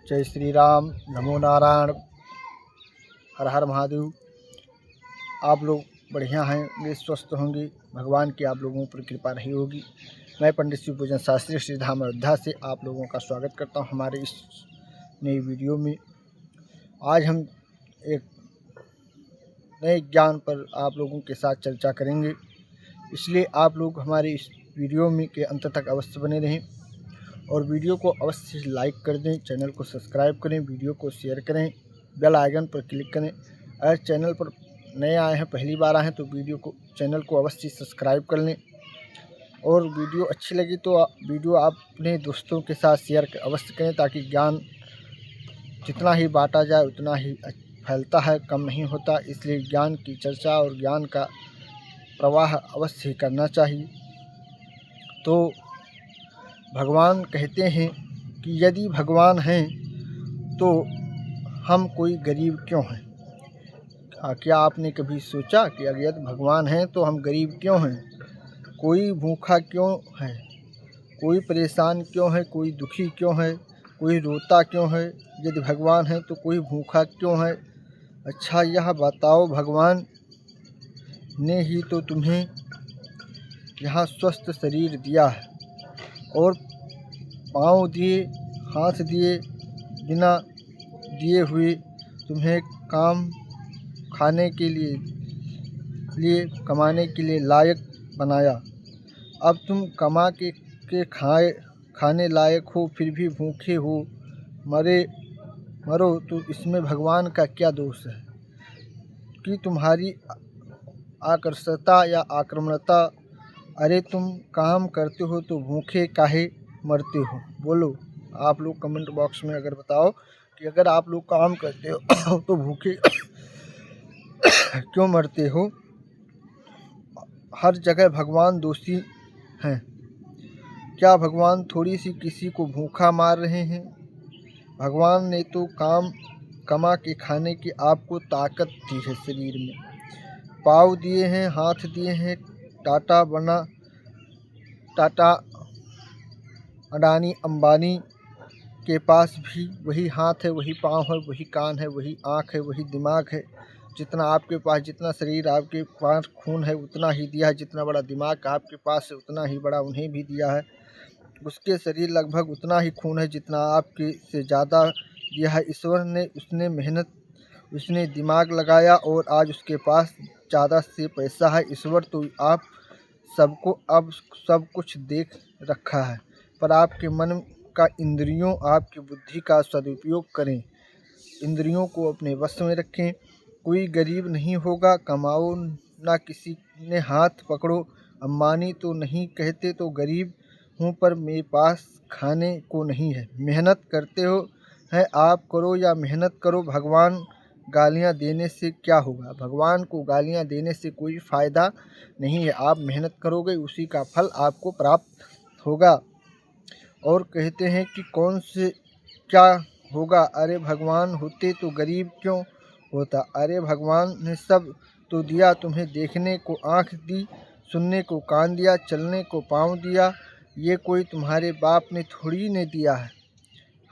जय श्री राम, नमो नारायण, हर हर महादेव। आप लोग बढ़िया होंगे, स्वस्थ होंगे, भगवान की आप लोगों पर कृपा रही होगी। मैं पंडित शिव पूजन शास्त्री श्री धाम अयोध्या से आप लोगों का स्वागत करता हूं हमारे इस नई वीडियो में। आज हम एक नए ज्ञान पर आप लोगों के साथ चर्चा करेंगे, इसलिए आप लोग हमारे इस वीडियो में के अंत तक अवश्य बने रहें और वीडियो को अवश्य लाइक कर दें, चैनल को सब्सक्राइब करें, वीडियो को शेयर करें, बेल आइकन पर क्लिक करें। अगर चैनल पर नए आए हैं, पहली बार आए हैं तो चैनल को अवश्य सब्सक्राइब कर लें और वीडियो अच्छी लगी तो वीडियो आप अपने दोस्तों के साथ शेयर अवश्य करें, ताकि ज्ञान जितना ही बांटा जाए उतना ही फैलता है, कम नहीं होता। इसलिए ज्ञान की चर्चा और ज्ञान का प्रवाह अवश्य करना चाहिए। तो भगवान कहते हैं कि यदि भगवान हैं तो हम कोई गरीब क्यों हैं। क्या आपने कभी सोचा कि अगर यदि भगवान हैं तो हम गरीब क्यों हैं? कोई भूखा क्यों है, कोई परेशान क्यों है, कोई दुखी क्यों है, कोई रोता क्यों है? यदि भगवान हैं तो कोई भूखा क्यों है? अच्छा यह बताओ, भगवान ने ही तो तुम्हें यहाँ स्वस्थ शरीर दिया है और पाँव दिए, हाथ दिए, बिना दिए हुए तुम्हें काम खाने के लिए कमाने के लिए लायक बनाया। अब तुम कमा के खाने लायक हो, फिर भी भूखे हो, मरो तो इसमें भगवान का क्या दोष है कि तुम्हारी आकर्षता या आक्रमणता? अरे तुम काम करते हो तो भूखे काहे मरते हो? बोलो, आप लोग कमेंट बॉक्स में अगर बताओ कि अगर आप लोग काम करते हो तो भूखे क्यों मरते हो? हर जगह भगवान दोषी हैं। क्या भगवान थोड़ी सी किसी को भूखा मार रहे हैं? भगवान ने तो कमा के खाने की आपको ताकत दी है, शरीर में पाँव दिए हैं, हाथ दिए हैं। टाटा अडानी अंबानी के पास भी वही हाथ है, वही पाँव है, वही कान है, वही आँख है, वही दिमाग है। जितना आपके पास, जितना शरीर आपके पास खून है उतना ही दिया है, जितना बड़ा दिमाग आपके पास है उतना ही बड़ा उन्हें भी दिया है। उसके शरीर लगभग उतना ही खून है जितना आपके से ज़्यादा दिया है। ईश्वर ने, उसने दिमाग लगाया और आज उसके पास ज़्यादा से पैसा है। ईश्वर तो आप सबको अब सब कुछ देख रखा है, पर आपके मन का, इंद्रियों, आपकी बुद्धि का सदुपयोग करें, इंद्रियों को अपने वश में रखें। कोई गरीब नहीं होगा, कमाओ ना किसी ने हाथ पकड़ो। अंबानी तो नहीं कहते तो गरीब हूँ, पर मेरे पास खाने को नहीं है। मेहनत करते हो है आप, करो या मेहनत करो। भगवान गालियाँ देने से क्या होगा? भगवान को गालियाँ देने से कोई फ़ायदा नहीं है। आप मेहनत करोगे उसी का फल आपको प्राप्त होगा। और कहते हैं कि कौन से क्या होगा? अरे भगवान होते तो गरीब क्यों होता? अरे भगवान ने सब तो दिया, तुम्हें देखने को आँख दी, सुनने को कान दिया, चलने को पाँव दिया। ये कोई तुम्हारे बाप ने थोड़ी ने दिया है।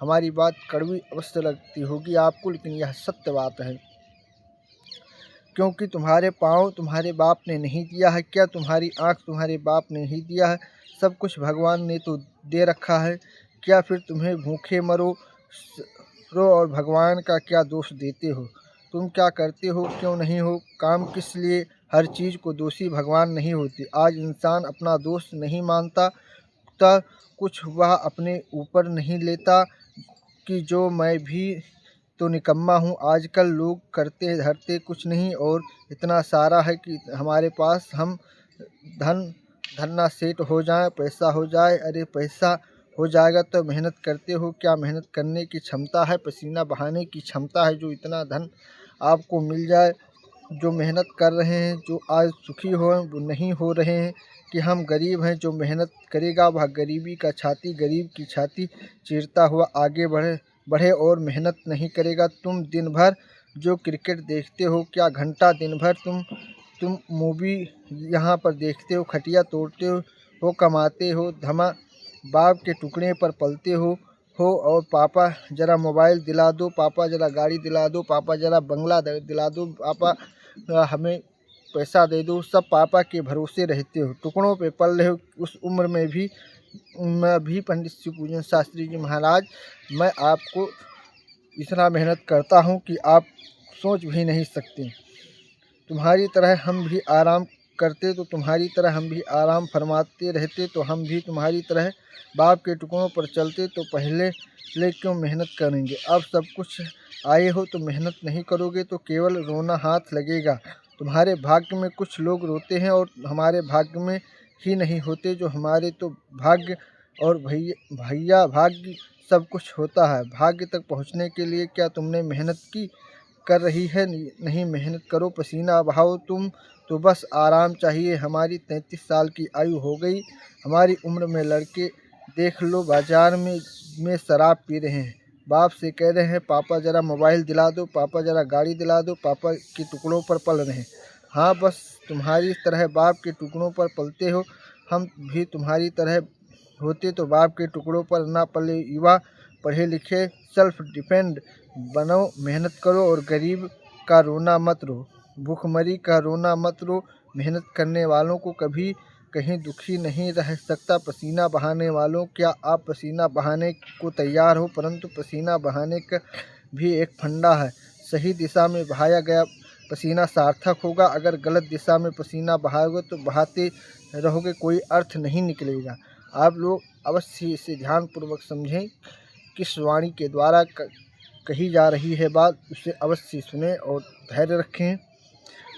हमारी बात कड़वी अवश्य लगती होगी आपको, लेकिन यह सत्य बात है, क्योंकि तुम्हारे पाँव तुम्हारे बाप ने नहीं दिया है। क्या तुम्हारी आँख तुम्हारे बाप ने नहीं दिया है? सब कुछ भगवान ने तो दे रखा है। क्या फिर तुम्हें भूखे मरो और भगवान का क्या दोष देते हो? तुम क्या करते हो, क्यों नहीं हो, काम किस लिए? हर चीज़ को दोषी भगवान नहीं होते। आज इंसान अपना दोष नहीं मानता तो कुछ वह अपने ऊपर नहीं लेता कि जो मैं भी तो निकम्मा हूँ। आजकल लोग करते धरते कुछ नहीं और इतना सारा है कि हमारे पास हम धरना सेट हो जाए, पैसा हो जाए। अरे पैसा हो जाएगा तो मेहनत करते हो क्या? मेहनत करने की क्षमता है, पसीना बहाने की क्षमता है, जो इतना धन आपको मिल जाए? जो मेहनत कर रहे हैं, जो आज सुखी हो, वो नहीं हो रहे हैं कि हम गरीब हैं। जो मेहनत करेगा वह गरीब की छाती चीरता हुआ आगे बढ़े और मेहनत नहीं करेगा। तुम दिन भर जो क्रिकेट देखते हो, क्या घंटा दिन भर तुम मूवी यहाँ पर देखते हो, खटिया तोड़ते हो, कमाते हो, धमा बाप के टुकड़े पर पलते हो हो और पापा ज़रा मोबाइल दिला दो, पापा ज़रा गाड़ी दिला दो, पापा ज़रा बंगला दिला दो, पापा हमें पैसा दे दो, सब पापा के भरोसे रहते हो, टुकड़ों पे पल रहे हो। उस उम्र में भी मैं भी पंडित शिवपूजन शास्त्री जी महाराज, मैं आपको इतना मेहनत करता हूँ कि आप सोच भी नहीं सकते। तुम्हारी तरह हम भी आराम करते तो तुम्हारी तरह हम भी आराम फरमाते रहते, तो हम भी तुम्हारी तरह बाप के टुकड़ों पर चलते, तो पहले ले क्यों मेहनत करेंगे। अब सब कुछ आए हो तो मेहनत नहीं करोगे तो केवल रोना हाथ लगेगा। तुम्हारे भाग्य में कुछ लोग रोते हैं और हमारे भाग्य में ही नहीं होते, जो हमारे तो भाग्य और भैया भाग्य सब कुछ होता है। भाग्य तक पहुँचने के लिए क्या तुमने मेहनत की कर रही है? नहीं मेहनत करो, पसीना बहाओ, तुम तो बस आराम चाहिए। हमारी 33 साल की आयु हो गई, हमारी उम्र में लड़के देख लो बाजार में शराब पी रहे हैं, बाप से कह रहे हैं पापा ज़रा मोबाइल दिला दो, पापा ज़रा गाड़ी दिला दो, पापा के टुकड़ों पर पल रहे हैं। हाँ, बस तुम्हारी तरह बाप के टुकड़ों पर पलते हो। हम भी तुम्हारी तरह होते तो बाप के टुकड़ों पर ना पले। युवा पढ़े लिखे सेल्फ डिपेंड बनो, मेहनत करो और गरीब का रोना मत रो, भूखमरी का रोना मत रो। मेहनत करने वालों को कभी कहीं दुखी नहीं रह सकता। पसीना बहाने वालों, क्या आप पसीना बहाने को तैयार हो? परंतु पसीना बहाने का भी एक फंडा है, सही दिशा में बहाया गया पसीना सार्थक होगा। अगर गलत दिशा में पसीना बहाओगे तो बहाते रहोगे, कोई अर्थ नहीं निकलेगा। आप लोग अवश्य इसे ध्यानपूर्वक समझें। किस वाणी के द्वारा कही जा रही है बात, उसे अवश्य सुने और धैर्य रखें।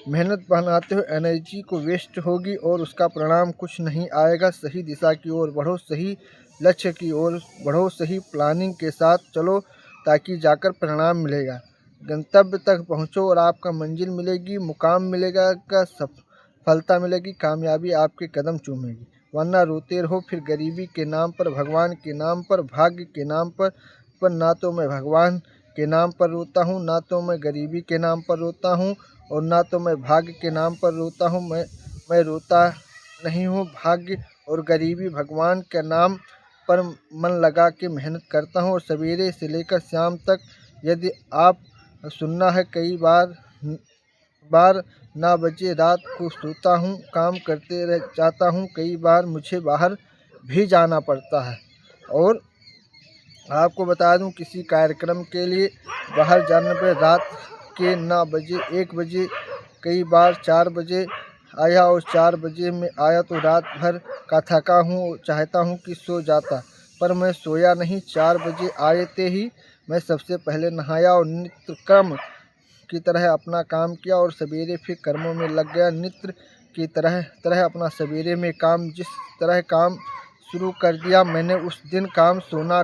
मेहनत बनाते हो एनर्जी को वेस्ट होगी और उसका परिणाम कुछ नहीं आएगा। सही दिशा की ओर बढ़ो, सही लक्ष्य की ओर बढ़ो, सही प्लानिंग के साथ चलो, ताकि जाकर परिणाम मिलेगा। गंतव्य तक पहुँचो और आपका मंजिल मिलेगी, मुकाम मिलेगा, का सफलता मिलेगी, कामयाबी आपके कदम चूमेगी। वरना रोते रहो फिर गरीबी के नाम पर, भगवान के नाम पर, भाग्य के नाम पर ना तो मैं भगवान के नाम पर रोता हूँ, ना तो मैं गरीबी के नाम पर रोता हूँ और ना तो मैं भाग्य के नाम पर रोता हूँ। मैं रोता नहीं हूँ। भाग्य और गरीबी भगवान के नाम पर मन लगा के मेहनत करता हूँ और सवेरे से लेकर शाम तक, यदि आप सुनना है, कई बार ना बजे रात को सोता हूँ, काम करते रह जाता हूँ। कई बार मुझे बाहर भी जाना पड़ता है। और आपको बता दूं, किसी कार्यक्रम के लिए बाहर जाने पर रात के 9 बजे 1 बजे, कई बार 4 बजे आया और 4 बजे में आया तो रात भर का थका हूँ, चाहता हूँ कि सो जाता, पर मैं सोया नहीं। 4 बजे आए थे ही मैं सबसे पहले नहाया और नित्य कर्म की तरह अपना काम किया और सवेरे फिर कर्मों में लग गया। नित्य की तरह अपना सवेरे में काम, जिस तरह काम शुरू कर दिया मैंने, उस दिन काम सोना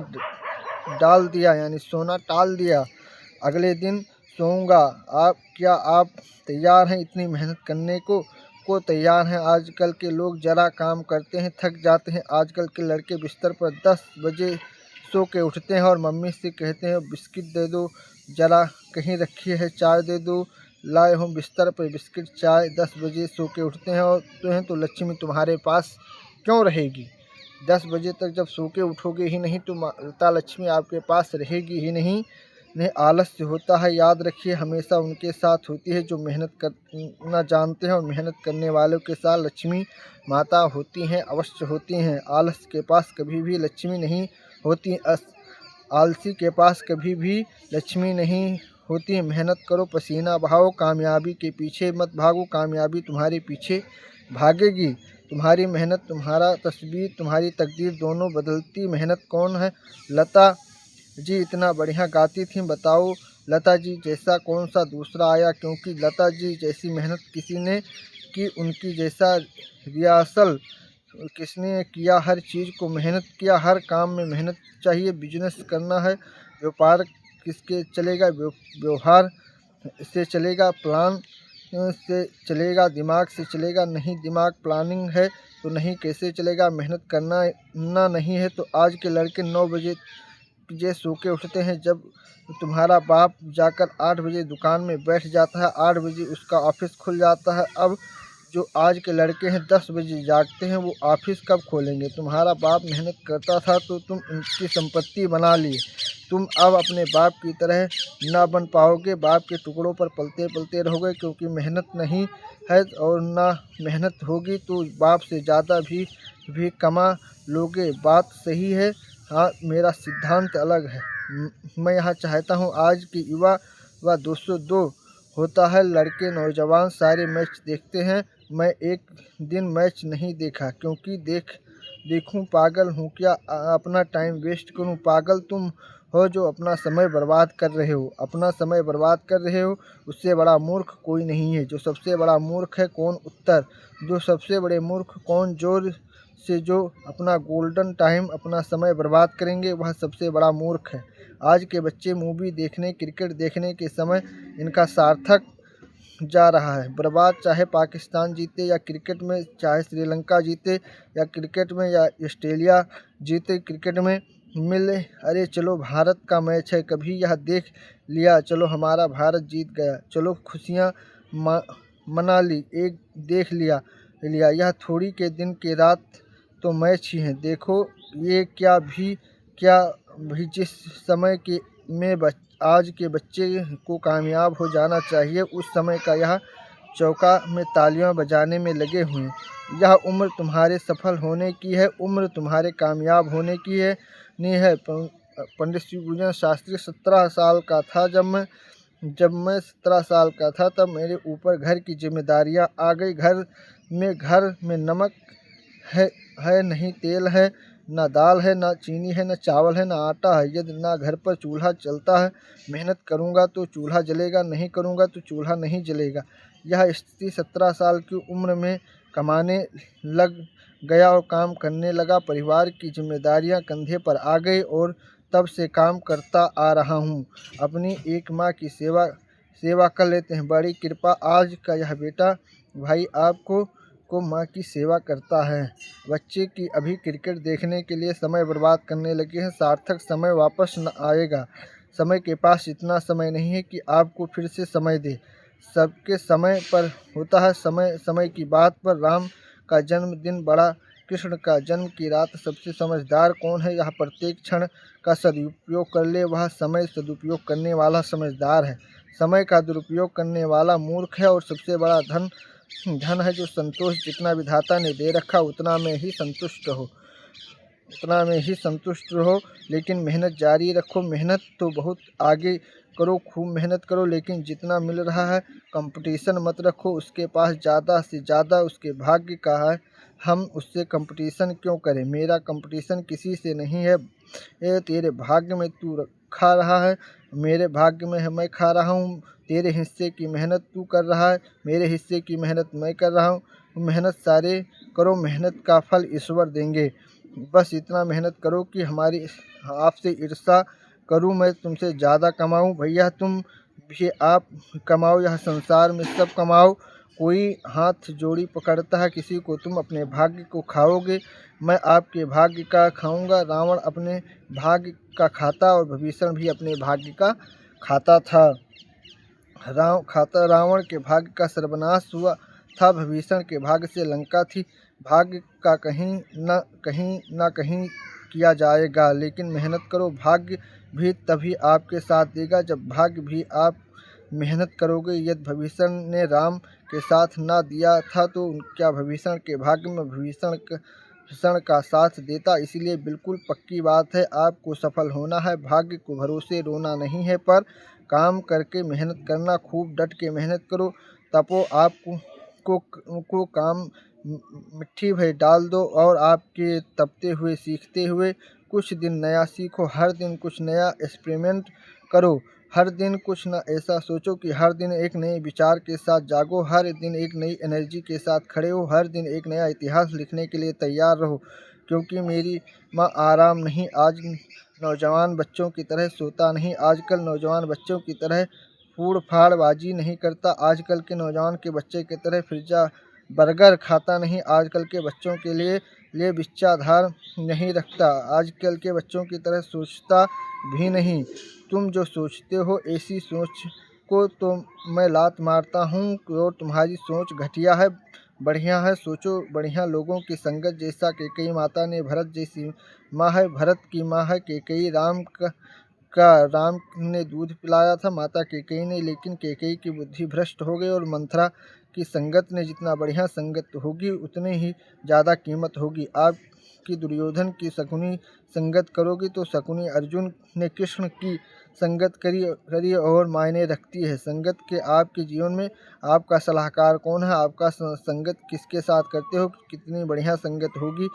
डाल दिया, यानी सोना टाल दिया। अगले दिन सोऊंगा। क्या आप तैयार हैं इतनी मेहनत करने को तैयार हैं? आजकल के लोग ज़रा काम करते हैं थक जाते हैं। आजकल के लड़के बिस्तर पर 10 बजे सो के उठते हैं और मम्मी से कहते हैं बिस्किट दे दो, ज़रा कहीं रखी है चाय दे दो, लाए हूँ बिस्तर पर बिस्किट चाय। 10 बजे सो के उठते हैं और तो लक्ष्मी तुम्हारे पास क्यों रहेगी? 10 बजे तक जब सो के उठोगे ही नहीं तो माता लक्ष्मी आपके पास रहेगी ही नहीं। आलस्य होता है, याद रखिए, हमेशा उनके साथ होती है जो मेहनत करना जानते हैं, और मेहनत करने वालों के साथ लक्ष्मी माता होती हैं, अवश्य होती हैं। आलस्य के पास कभी भी लक्ष्मी नहीं होती, आलसी के पास कभी भी लक्ष्मी नहीं होती। मेहनत करो, पसीना बहाओ, कामयाबी के पीछे मत भागो, कामयाबी तुम्हारे पीछे भागेगी। तुम्हारी मेहनत, तुम्हारा तस्वीर, तुम्हारी तकदीर दोनों बदलती। मेहनत कौन है? लता जी इतना बढ़िया गाती थी, बताओ लता जी जैसा कौन सा दूसरा आया? क्योंकि लता जी जैसी मेहनत किसी ने की, उनकी जैसा रियासल किसने किया? हर चीज़ को मेहनत किया, हर काम में मेहनत चाहिए। बिजनेस करना है, व्यापार किसके चलेगा? व्यवहार से चलेगा, प्लान से चलेगा, दिमाग से चलेगा नहीं। दिमाग प्लानिंग है तो नहीं, कैसे चलेगा? मेहनत करना ना नहीं है तो आज के लड़के 9 बजे सो के उठते हैं, जब तुम्हारा बाप जाकर 8 बजे दुकान में बैठ जाता है, 8 बजे उसका ऑफिस खुल जाता है। अब जो आज के लड़के हैं 10 बजे जागते हैं, वो ऑफिस कब खोलेंगे। तुम्हारा बाप मेहनत करता था तो तुम उनकी संपत्ति बना लिए। तुम अब अपने बाप की तरह ना बन पाओगे। बाप के टुकड़ों पर पलते पलते रहोगे, क्योंकि मेहनत नहीं है और ना मेहनत होगी तो बाप से ज़्यादा भी कमा लोगे। बात सही है, हाँ मेरा सिद्धांत अलग है। मैं यहाँ चाहता हूँ आज के युवा व 202 होता है। लड़के नौजवान सारे मैच देखते हैं। मैं एक दिन मैच नहीं देखा, क्योंकि देखूं पागल हूँ क्या अपना टाइम वेस्ट करूँ। पागल तुम हो जो अपना समय बर्बाद कर रहे हो। अपना समय बर्बाद कर रहे हो, उससे बड़ा मूर्ख कोई नहीं है। जो सबसे बड़ा मूर्ख है कौन? उत्तर। जो सबसे बड़े मूर्ख कौन? जोर से जो अपना गोल्डन टाइम अपना समय बर्बाद करेंगे वह सबसे बड़ा मूर्ख है। आज के बच्चे मूवी देखने क्रिकेट देखने के समय इनका सार्थक जा रहा है बर्बाद। चाहे पाकिस्तान जीते या क्रिकेट में, चाहे श्रीलंका जीते या क्रिकेट में, या ऑस्ट्रेलिया जीते क्रिकेट में मिले। अरे चलो भारत का मैच है, कभी यह देख लिया। चलो हमारा भारत जीत गया, चलो खुशियाँ मना ली। एक देख लिया यह थोड़ी के दिन के रात तो मैच ही है। देखो ये क्या भी जिस समय के में आज के बच्चे को कामयाब हो जाना चाहिए, उस समय का यह चौका में तालियां बजाने में लगे हुए हैं। यह उम्र तुम्हारे सफल होने की है, उम्र तुम्हारे कामयाब होने की है नहीं है। पंडित शिवभूषण शास्त्री 17 साल का था जब मैं 17 साल का था, तब मेरे ऊपर घर की जिम्मेदारियां आ गई। घर में नमक है नहीं, तेल है ना, दाल है ना, चीनी है ना, चावल है ना, आटा है। यदि ना घर पर चूल्हा चलता है, मेहनत करूँगा तो चूल्हा जलेगा, नहीं करूँगा तो चूल्हा नहीं जलेगा। यह स्थिति 17 साल की उम्र में कमाने लग गया और काम करने लगा। परिवार की जिम्मेदारियां कंधे पर आ गई और तब से काम करता आ रहा हूँ। अपनी एक माँ की सेवा कर लेते हैं। बड़ी कृपा आज का यह बेटा भाई आपको माँ की सेवा करता है। बच्चे की अभी क्रिकेट देखने के लिए समय बर्बाद करने लगे हैं। सार्थक समय वापस न आएगा। समय के पास इतना समय नहीं है कि आपको फिर से समय दे। सबके समय पर होता है समय की बात पर। राम का जन्मदिन बड़ा, कृष्ण का जन्म की रात। सबसे समझदार कौन है? यह प्रत्येक क्षण का सदुपयोग कर ले, वह समय सदुपयोग करने वाला समझदार है। समय का दुरुपयोग करने वाला मूर्ख है। और सबसे बड़ा धन है जो संतोष। जितना विधाता ने दे रखा उतना में ही संतुष्ट रहो, लेकिन मेहनत जारी रखो। मेहनत तो बहुत आगे करो, खूब मेहनत करो, लेकिन जितना मिल रहा है कंपटीशन मत रखो। उसके पास ज़्यादा से ज़्यादा उसके भाग्य का है, हम उससे कंपटीशन क्यों करें। मेरा कंपटीशन किसी से नहीं है। तेरे भाग्य में तू खा रहा है, मेरे भाग्य में है मैं खा रहा हूँ। तेरे हिस्से की मेहनत तू कर रहा है, मेरे हिस्से की मेहनत मैं कर रहा हूँ। मेहनत सारे करो, मेहनत का फल ईश्वर देंगे। बस इतना मेहनत करो कि हमारी आपसे ईर्ष्या करूं, मैं तुमसे ज़्यादा कमाऊं। भैया तुम भी आप कमाओ, यह संसार में सब कमाओ। कोई हाथ जोड़ी पकड़ता है किसी को, तुम अपने भाग्य को खाओगे, मैं आपके भाग्य का खाऊंगा। रावण अपने भाग्य का खाता और विभीषण भी अपने भाग्य का खाता था। रावण के भाग्य का सर्वनाश हुआ था, विभीषण के भाग्य से लंका थी। भाग्य का कहीं न कहीं किया जाएगा, लेकिन मेहनत करो। भाग्य भी तभी आपके साथ देगा जब भाग्य भी आप मेहनत करोगे। यदि विभीषण ने राम के साथ ना दिया था तो क्या विभीषण के भाग्य में विभीषण का साथ देता। इसलिए बिल्कुल पक्की बात है, आपको सफल होना है। भाग्य को भरोसे रोना नहीं है, पर काम करके मेहनत करना। खूब डट के मेहनत करो, तपो को काम मिट्टी भर डाल दो और आपके तपते हुए सीखते हुए कुछ दिन नया सीखो। हर दिन कुछ नया एक्सपेरिमेंट करो, हर दिन कुछ न ऐसा सोचो कि हर दिन एक नए विचार के साथ जागो, हर दिन एक नई एनर्जी के साथ खड़े हो, हर दिन एक नया इतिहास लिखने के लिए तैयार रहो। क्योंकि मेरी माँ आराम नहीं, आज नौजवान बच्चों की तरह सोता नहीं, आजकल नौजवान बच्चों की तरह फूड़ फाड़बाजी नहीं करता, आजकल के नौजवान के बच्चे की तरह पिज्जा बर्गर खाता नहीं, आजकल के बच्चों के लिए विचारधारा नहीं रखता, आजकल के बच्चों की तरह सोचता भी नहीं। तुम जो सोचते हो ऐसी सोच को तो मैं लात मारता हूँ और तुम्हारी सोच घटिया है। बढ़िया है, सोचो बढ़िया लोगों की संगत जैसा। कैकेयी माता ने भरत जैसी माँ है, भरत की माँ है कैकेयी। राम ने दूध पिलाया था माता कैकेयी ने, लेकिन कैकेयी की बुद्धि भ्रष्ट हो गई। और मंथरा की संगत ने जितना बढ़िया संगत होगी उतनी ही ज़्यादा कीमत होगी। आपकी दुर्योधन की शकुनी संगत करोगी तो शकुनी अर्जुन ने कृष्ण की संगत करी और मायने रखती है। संगत के आपके जीवन में आपका सलाहकार कौन है, आपका संगत किसके साथ करते हो, कितनी बढ़िया संगत होगी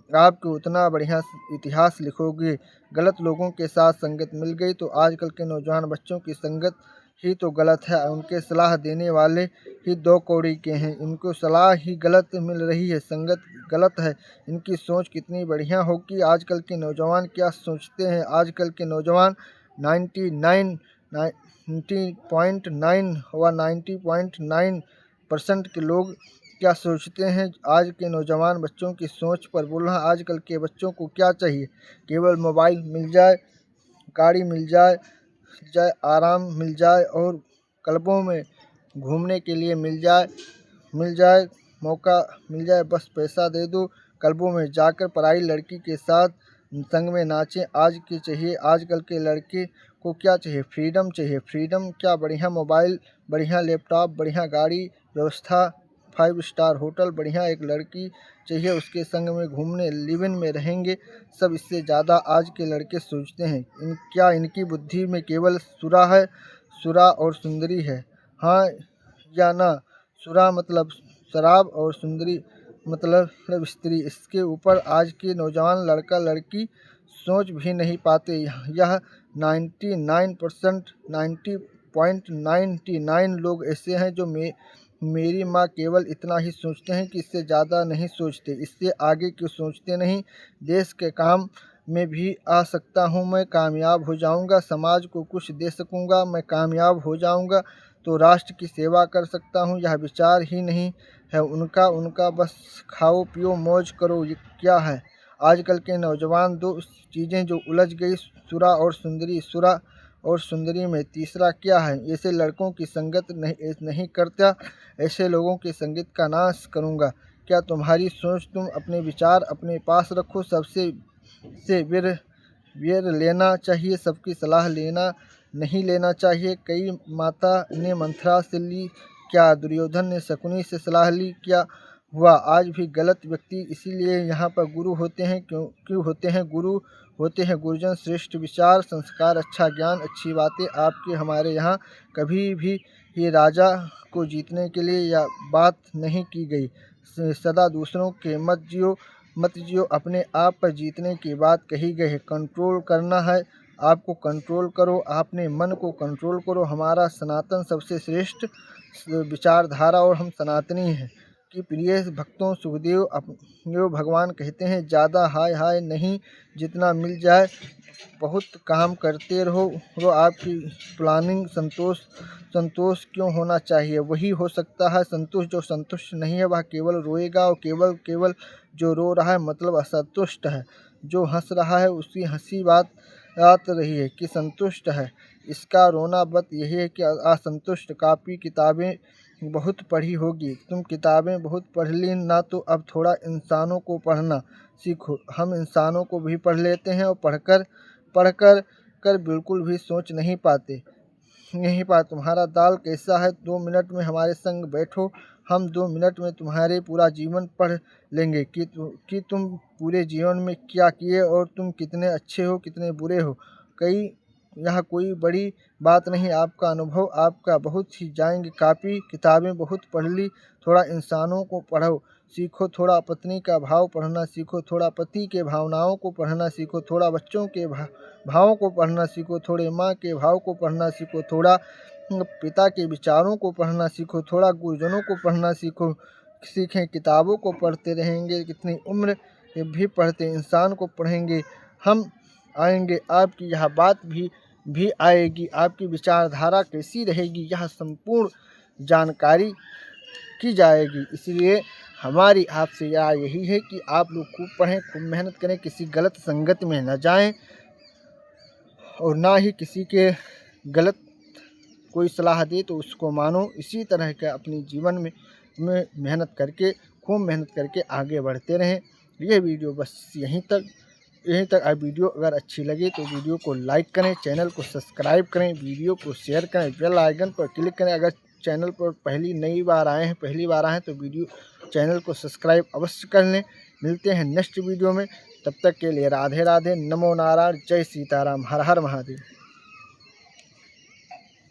आपको उतना बढ़िया इतिहास लिखोगे। गलत लोगों के साथ संगत मिल गई तो आजकल के नौजवान बच्चों की संगत ही तो गलत है। उनके सलाह देने वाले ही दो कौड़ी के हैं, इनको सलाह ही गलत मिल रही है, संगत गलत है। इनकी सोच कितनी बढ़िया होगी। आजकल के नौजवान क्या सोचते हैं, आजकल के नौजवान 90.9% के लोग क्या सोचते हैं। आज के नौजवान बच्चों की सोच पर बोलना, आजकल के बच्चों को क्या चाहिए, केवल मोबाइल मिल जाए, गाड़ी मिल जाए, आराम मिल जाए और क्लबों में घूमने के लिए मिल जाए, मौका मिल जाए, बस पैसा दे दो, क्लबों में जाकर पराई लड़की के साथ संग में नाचें। आजकल के लड़के को क्या चाहिए, फ्रीडम चाहिए। फ्रीडम क्या, बढ़िया मोबाइल, बढ़िया लैपटॉप, बढ़िया गाड़ी व्यवस्था, 5 स्टार होटल, बढ़िया एक लड़की चाहिए, उसके संग में घूमने, लिव इन में रहेंगे सब। इससे ज़्यादा आज के लड़के सोचते हैं। क्या इनकी बुद्धि में केवल सुरा है, सुरा और सुंदरी है, हाँ या ना। सुरा मतलब शराब और सुंदरी मतलब स्त्री। इसके ऊपर आज के नौजवान लड़का लड़की सोच भी नहीं पाते। यह 90.99 लोग ऐसे हैं जो मेरी माँ केवल इतना ही सोचते हैं कि इससे ज़्यादा नहीं सोचते, इससे आगे क्यों सोचते नहीं। देश के काम में भी आ सकता हूँ, मैं कामयाब हो जाऊँगा, समाज को कुछ दे सकूँगा, मैं कामयाब हो जाऊँगा तो राष्ट्र की सेवा कर सकता हूँ। यह विचार ही नहीं है उनका बस खाओ पियो मौज करो। ये क्या है, आजकल के नौजवान दो चीज़ें जो उलझ गई, सुरा और सुंदरी में तीसरा क्या है। ऐसे लड़कों की संगत नहीं करता, ऐसे लोगों की संगत का नाश करूँगा। क्या तुम्हारी सोच, तुम अपने विचार अपने पास रखो, सबसे से वेर लेना चाहिए, सबकी सलाह नहीं लेना चाहिए। कई माता ने मंथरा से ली, क्या दुर्योधन ने शकुनी से सलाह ली, क्या हुआ। आज भी गलत व्यक्ति इसीलिए यहाँ पर गुरु होते हैं, क्यों होते हैं, गुरु होते हैं गुरुजन। श्रेष्ठ विचार, संस्कार, अच्छा ज्ञान, अच्छी बातें आपके हमारे यहाँ कभी भी ये राजा को जीतने के लिए या बात नहीं की गई। सदा दूसरों के मत जियो, अपने आप पर जीतने की बात कही गई है। कंट्रोल करना है आपको, कंट्रोल करो, अपने मन को कंट्रोल करो। हमारा सनातन सबसे श्रेष्ठ विचारधारा और हम सनातनी हैं कि प्रिय भक्तों, सुखदेव भगवान कहते हैं ज़्यादा हाय नहीं, जितना मिल जाए बहुत काम करते रहो। आपकी प्लानिंग संतोष क्यों होना चाहिए, वही हो सकता है संतुष्ट। जो संतुष्ट नहीं है वह केवल रोएगा, और केवल जो रो रहा है मतलब असंतुष्ट है। जो हंस रहा है उसकी हंसी बात रही है कि संतुष्ट है, इसका रोना बत यही है कि असंतुष्ट। कापी किताबें बहुत पढ़ी होगी, तुम किताबें बहुत पढ़ ली ना, तो अब थोड़ा इंसानों को पढ़ना सीखो। हम इंसानों को भी पढ़ लेते हैं और पढ़कर बिल्कुल भी सोच नहीं पाते। तुम्हारा दाल कैसा है, 2 मिनट में हमारे संग बैठो, हम 2 मिनट में तुम्हारे पूरा जीवन पढ़ लेंगे कि तुम पूरे जीवन में क्या किए और तुम कितने अच्छे हो कितने बुरे हो। यह कोई बड़ी बात नहीं, आपका अनुभव आपका बहुत ही जाएंगे। कापी किताबें बहुत पढ़ ली, थोड़ा इंसानों को पढ़ो सीखो, थोड़ा पत्नी का भाव पढ़ना सीखो, थोड़ा पति के भावनाओं को पढ़ना सीखो, थोड़ा बच्चों के भावों को पढ़ना सीखो, थोड़े माँ के भाव को पढ़ना सीखो, थोड़ा पिता के विचारों को पढ़ना सीखो, थोड़ा गुरुजनों को पढ़ना सीखें। किताबों को पढ़ते रहेंगे, कितनी उम्र भी पढ़ते इंसान को पढ़ेंगे हम आएंगे। आपकी यह बात भी आएगी, आपकी विचारधारा कैसी रहेगी यह संपूर्ण जानकारी की जाएगी। इसलिए हमारी आपसे यही है कि आप लोग खूब पढ़ें, खूब मेहनत करें, किसी गलत संगत में न जाएं और ना ही किसी के गलत कोई सलाह दे तो उसको मानो। इसी तरह का अपने जीवन में में मेहनत करके, खूब मेहनत करके आगे बढ़ते रहें। यह वीडियो बस यहीं तक। वीडियो अगर अच्छी लगे तो वीडियो को लाइक करें, चैनल को सब्सक्राइब करें, वीडियो को शेयर करें, बेल आइकन पर क्लिक करें। अगर चैनल पर पहली बार आए हैं तो चैनल को सब्सक्राइब अवश्य कर लें। मिलते हैं नेक्स्ट वीडियो में, तब तक के लिए राधे राधे, नमो नारायण, जय सीताराम, हर हर महादेव।